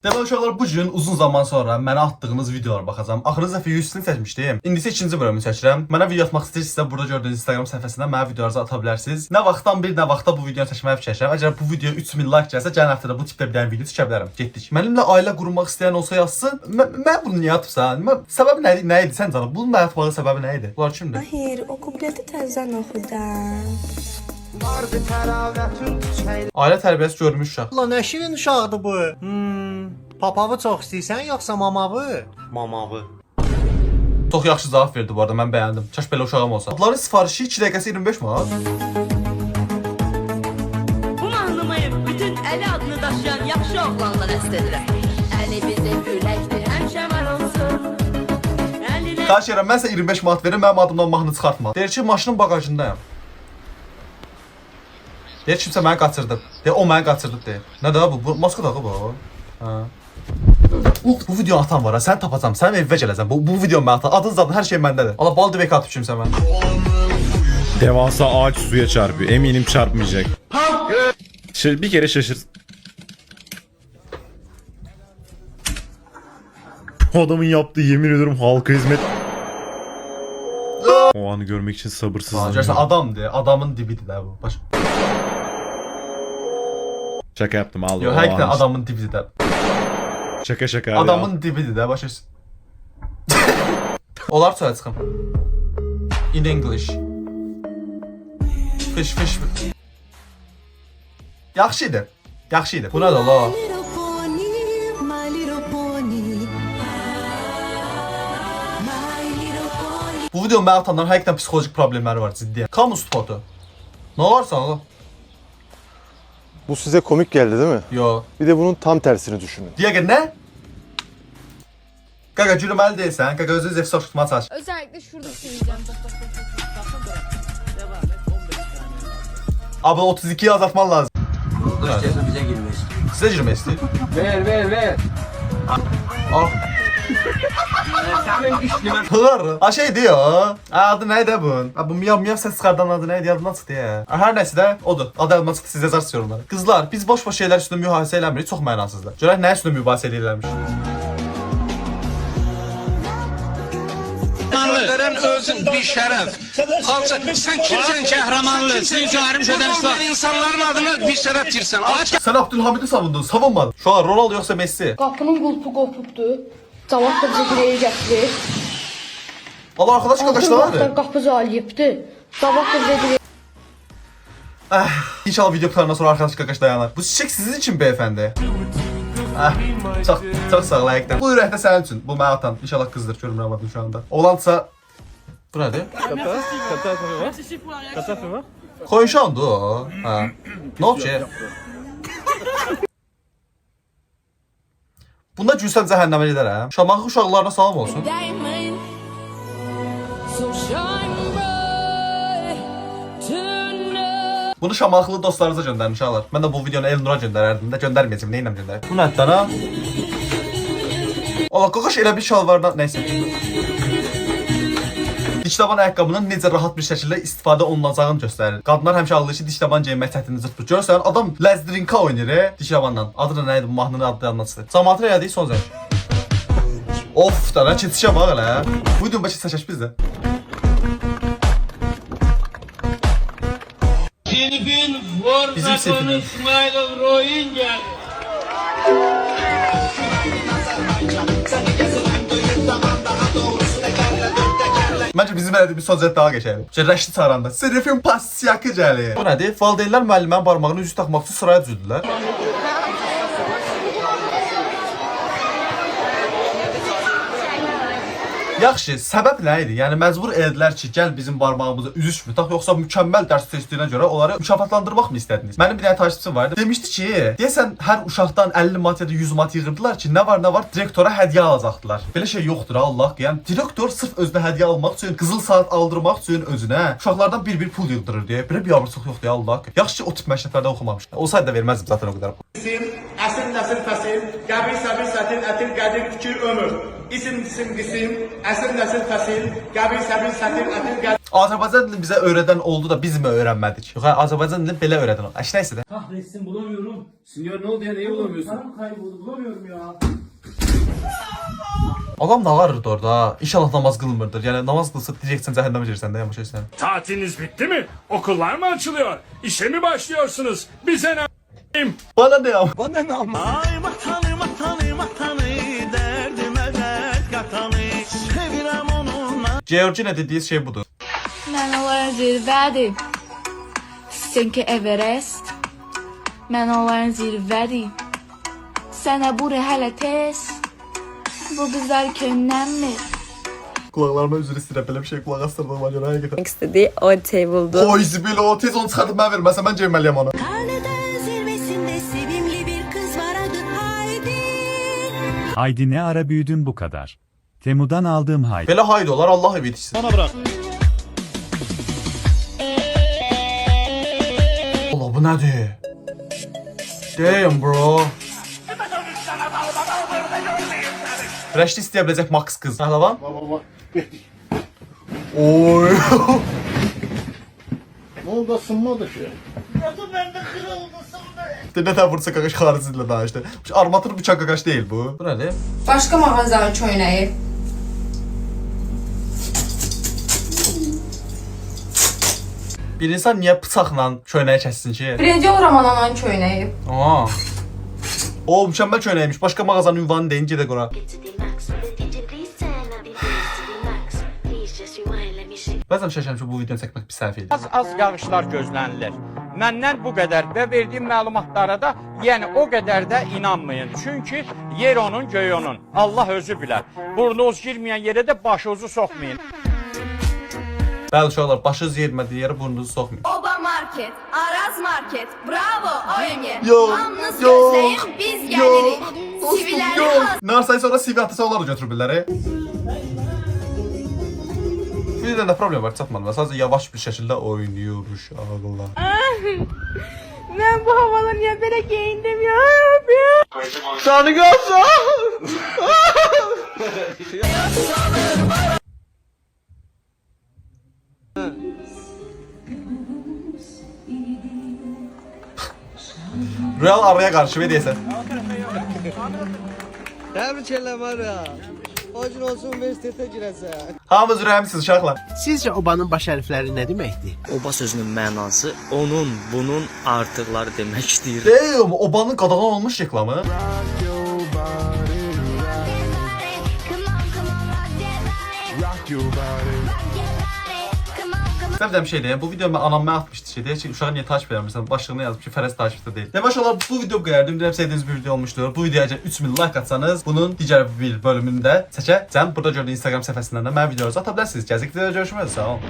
Deməli uşaqlar, bu gün uzun zaman sonra mənə atdığınız videolara baxacağam. Axırıncı dəfə 100-sini çəkmişdim. İndi isə ikinci bölümünü çəkirəm. Mənə video atmaq istəyirsinizsə burada gördüyünüz Instagram səhifəsindən mənə videolarınızı ata bilərsiniz. Nə vaxtdan bir, nə vaxtda bu videonu çəkməyi fikirləşirəm. Əgər bu video 3000 like gəlsə, gələn həftədə bu tipdə bir dənə video çəkə bilərəm. Getdik. Mənimlə ailə qurmaq istəyən olsa yazsın. Mən bunu niyə atıbsan? Səbəbi nə idi sən canım? Bunun atmağı səbəbi nə idi? Bunlar kimdir? Hayır, o kupleti təzədən oxudum. Ailə tərbiyəsi görmüş uşaq. Allah nə şirin uşaqdır bu. Papavı çox istəyirsən yoxsa mamavı? Mamavı. Çox yaxşı cavab verdi bu arada, mən bəyəndim. Kaş belə uşağım olsa. Adların sifarişi 2 dəqiqəsi 25 manat. Bunu anlamayın. Bütün Əli adını daşıyan yaxşı oğlanlar həsd edirəm. Əli bizim ürəkdir, həmişə var olsun. Əlinə Xahiş edirəm, mən sizə 25 manat verim, mənim adımdan mahnı çıxartma. Deyir ki, maşının bagajındayım. Deyir kimsə məni qaçırdı. Deyir o məni qaçırdı deyir. Nə də bu? Maska tağı bu. Hə. Bu video atan var ha, sən tapacam, sən evə gələcəm. Bu video mən atan. Adın zadın, hər şey məndədir. Allah bal dibek atıb kimsə mən. Devasa ağaç suya çarpıyor. Eminim çarpmayacak. Bir kere şaşır. O adamın yaptığı yemin ediyorum halka hizmet. O anı görmek için Görsən sabırsızlanıyorum. adamdır, adamın dibidir də bu. Baş. Şaka yaptım al. Yox, o həqiqətən an. adamın dibidir də. Şaka şaka. abi, Adamın dibidir də, başa. Olar çaya çıxım. In English. Fish. Yaxşı idi. Yaxşı idi. Bu nədir la? Little pony, my little pony. My little pony. Bu video mənə atanların həqiqətən psixolojik problemləri var, ciddi. Kamu spotu. Nə olarsan oğlum? Bu size komik geldi değil mi? Yo. Bir de bunun tam tersini düşünün. Digər nə? Qaqa gülməli deyilsən. Qaqa özünüz efsaf tutmağa çalış. Özellikle şurada söyleyeceğim. Abi 32'yi azaltman lazım. Bize girmiş. Sizə girmək istəyir. Ver. Ah. Senin işlime Hır. Ha şey diyor. Adı neydi bunun? Bu miyav ses çıkardan adı neydi? Yadımdan çıxdı ya. Her neyse de odur. Adı yadımdan çıxdı, siz yazarsınız yorumlara. Kızlar, biz boş şeyler üstündə mübahisə eləmirik, çox mənasızdır. Görək nə üstündə mübahisə edirlərmiş. Kahramanlığın özün bir şərəf. Halsa sən kimsən kahramanlı? Sən cahrim şədəmsən. İnsanların adına bir şərəf girsən. Aç Sen Abdülhamid'i savundun, savunmadın. Şu an Ronaldo yoksa Messi. Qapının qulpu qopubdu. Cavab da bizə girəyə gətirir. Allah arkadaş Vaxtlar arkadaşlar. qapı zaliyibdi. Cavab da bizə girəyə İnşallah video kutularından sonra arkadaş kakaş dayanar. Bu çiçek sizin için beyefendi. Çok sağ ol ayaktan. Bu ürəkdə sənin üçün. Bu mənə atan. İnşallah qızdır, görmürəm şu anda. Oğlansa... Bu nədir? Koyuşandı o. Ha. Ne oldu ki? Bunda gülsəm cəhənnəmə gedərəm. Şamaxı uşaqlarına salam olsun. Bunu Şamaxılı dostlarınıza göndərin uşaqlar. Mən də bu videonu Elnura göndərərdim də, göndərməyəcəm. Nə ilə göndərəm? Bu nədir lan? Allah qaqaş elə bir şalvardan, nəysə. Dişdaban ayaqqabının necə rahat bir şəkildə istifadə olunacağını göstərir. Qadınlar həmişə ağlayır ki, dişdaban geyinmək çətindir, zırt. Görürsən, adam Lezdrinka oynayır dişdabandan. Adı da nə idi bu mahnının adı yanına çıxdı. Cəmaatına elədik son zəng. Of da lan, keçişə bax elə. Bu videonu başa çəkək biz də. Bizim sefimiz. Məncə bizim elədiyimiz son zət daha geçəli. Rəşdi çağıranda. Sinifin pasiyakı gəlir. Bu nədir? Valideynlər müəllimənin barmağını üzü taxmaq üçün sıraya düzüldülər. Yaxşı, səbəb nə idi? Yəni məcbur edilər ki, gəl bizim barmağımıza üzüşmü tax, yoxsa mükəmməl dərs seçdiyinə görə onları mükafatlandırmaq mı istədiniz? Mənim bir dənə takipçim vardı. Demişdi ki, deyəsən hər uşaqdan 50 manat ya da 100 manat yığırdılar ki, nə var, direktora hədiyyə alacaqdılar. Belə şey yoxdur Allah. Yəni direktor sırf özünə hədiyyə almaq üçün, qızıl saat aldırmaq üçün özünə uşaqlardan bir pul yığdırır deyə. Belə bir abırçılıq yoxdur ya Allah. Yaxşı ki, o tip məktəblərdə oxumamışdım. Olsaydı da verməzdim zaten o qədər. Əsil nəsil fəsil, qəbil səbil sətil ətil qədir fikir ömür. İsim, qisim, əsil nəsil fəsil, qəbil səbil sətil ətil qədir. Azərbaycan dilini bizə öyrədən oldu da biz mi öyrənmədik? Yox, Azərbaycan dilini belə öyrədən oldu. Əş nəysə də. Kahretsin bulamıyorum. Sinyor ne oldu ya neyi bulamıyorsun? Param kayboldu bulamıyorum ya. Adam da ağarırdı orada. İnşallah namaz qılmırdır. Yəni namaz qılsa direkt cəhənnəmə girsən də yavaş etsən. Tatiliniz bitti mi? Okullar mı açılıyor? İşe mi başlıyorsunuz? Bize ne? Bana ne ya? Georgina dediği şey budur. Mən onların zirvədir. Çünki Everest. Mən onların zirvədir. Sənə bura hələ tez. Bu qızlar könlənmir. Kulaklarıma üzür istəyirəm. Belə bir şey kulaq astırdığıma görə həqiqətən. İstediği o table'du. Oy Zibil o tez onu çıxartıp mən verməsəm mən cevməliyəm onu. Karneden zirvesinde sevimli bir kız var adı Haydi. Haydi ne ara büyüdün bu kadar. Temu'dan aldığım Haydi. Belə haydi olar Allah ev yetişsin. Bana bırak. Allah bu nədir? Damn bro. Rəşdi istəyə biləcək Max qız. Pəhləvan? Oy. Ne oldu ısınmadı ki? Ne tər vursa qaqaş xarici ilə danışdı. Armatır bıçaq qaqaş deyil bu. Bu nədir? Başqa mağazanın köynəyi. Bir insan niyə bıçaqla köynəyi kəssin ki? Birinci olaram ananın köynəyi. Aa. O mükəmməl köynəymiş. Başqa mağazanın ünvanını deyin gedək ora. Bəzən şəşəm ki bu videonu çəkmək bir səhv idi. Az yağışlar gözlənilir. Məndən bu qədər və verdiyim məlumatlara da yəni o qədər də inanmayın. Çünki yer onun, göy onun. Allah özü bilər. Burnunuz girməyən yerə də başınızı soxmayın. Bəli uşaqlar, başınız yermədiyi yerə burnunuzu soxmayın. Oba market, Araz market, bravo OMG. Yox, Hamınız yox, gözləyin, biz gəlirik. Siviləri az. Narsayı sonra CV atasa onlar da götürürlər. Bu yüzden de problem var çatmadım. Sadece yavaş bir şekilde oynuyor uşaqlar. Ben bu havada niye böyle giyindim ya Rabbi? Canı kalsın. Real araya karşı ve diyesen. Tebrik ederim var ya. Acın olsun üniversitete girəsən. Hamınız ürəyimsiz uşaqlar. Sizce obanın baş hərfləri nə deməkdir? Oba sözünün mənası onun, bunun artıqları deməkdir. Damn, obanın qadağan olmuş reklamı. Sevdiyim şey deyim, bu videomu anam mənə atmışdı şey deyir ki, uşağı niye takip edəmirsən, başlığına yazmış ki, Fərəz takipdə deyil. Demək olar bu video bu qədər, ümidəm sevdiyiniz bir video olmuşdur. Bu videoya 3000 like atsanız, bunun digər bir bölümünü də çəkəcəm. Burada gördüyünüz Instagram səhifəsindən də mənim videolarınızı ata bilərsiniz. Gəzək videoda görüşmək üzere, sağ olun.